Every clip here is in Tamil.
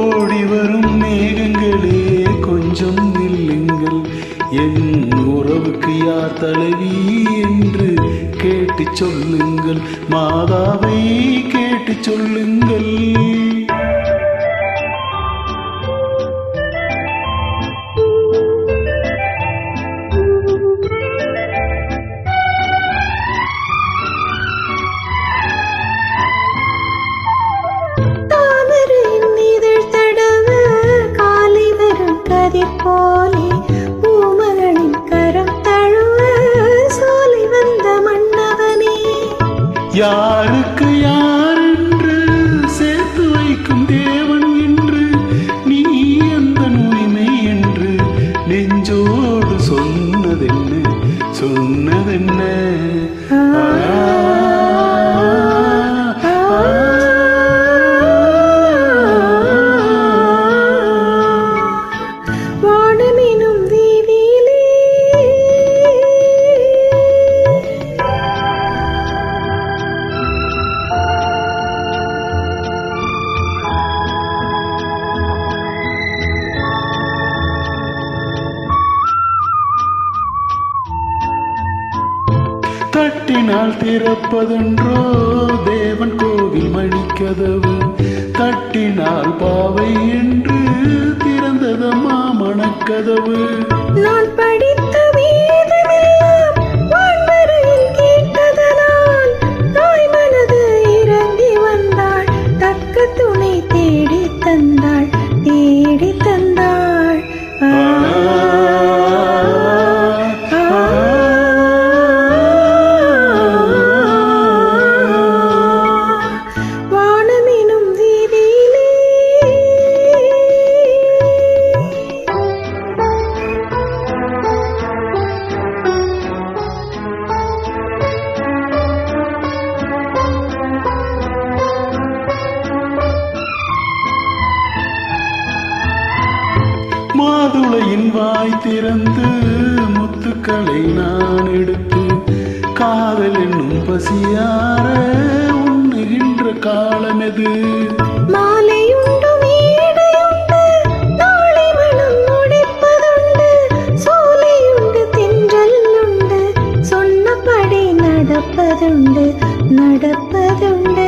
ஓடி வரும் மேகங்களே கொஞ்சம் நில்லுங்கள், என் உறவுக்கு யார் தலைவி என்று கேட்டு சொல்லுங்கள், மாதாவை கேட்டு சொல்லுங்கள். போலே பூமகளின் கரம் தழுவ சோலை வந்த மன்னவனே, யாருக்கு யார் என்று சேர்த்து வைக்கும் தேவன் என்று நீ அந்த உரிமை என்று நெஞ்சோடு சொன்னதென்ன சொன்னதென்ன. தட்டினால் திறப்பதென்றோ தேவன் கோவில் மணிக்கதவு, தட்டினால் பாவை என்று திறந்ததம்மா மணக்கதவு. நான் படித்த வேதமெல்லாம் வான்வரையில் கேட்டதனால் தாய் மனது இறங்கி வந்தாள், தக்க துணை தேடி தந்தாள் தேடி தந்தாள். மாதுளையின் வாய் திறந்து முத்துக்களை நான் எடுத்து காதல் என்னும் பசியார உண்ணுகின்ற காலமெது. மாலையுண்டு மேடையுண்டு நாளை மனம் முடிப்பதுண்டு, சோலையுண்டு தென்றல் உண்டு சொன்னபடி நடப்பதுண்டு நடப்பதுண்டு.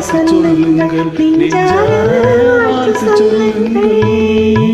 சொல்லுங்கள், நெஞ்சார வாழ்த்து சொல்லுங்கள்.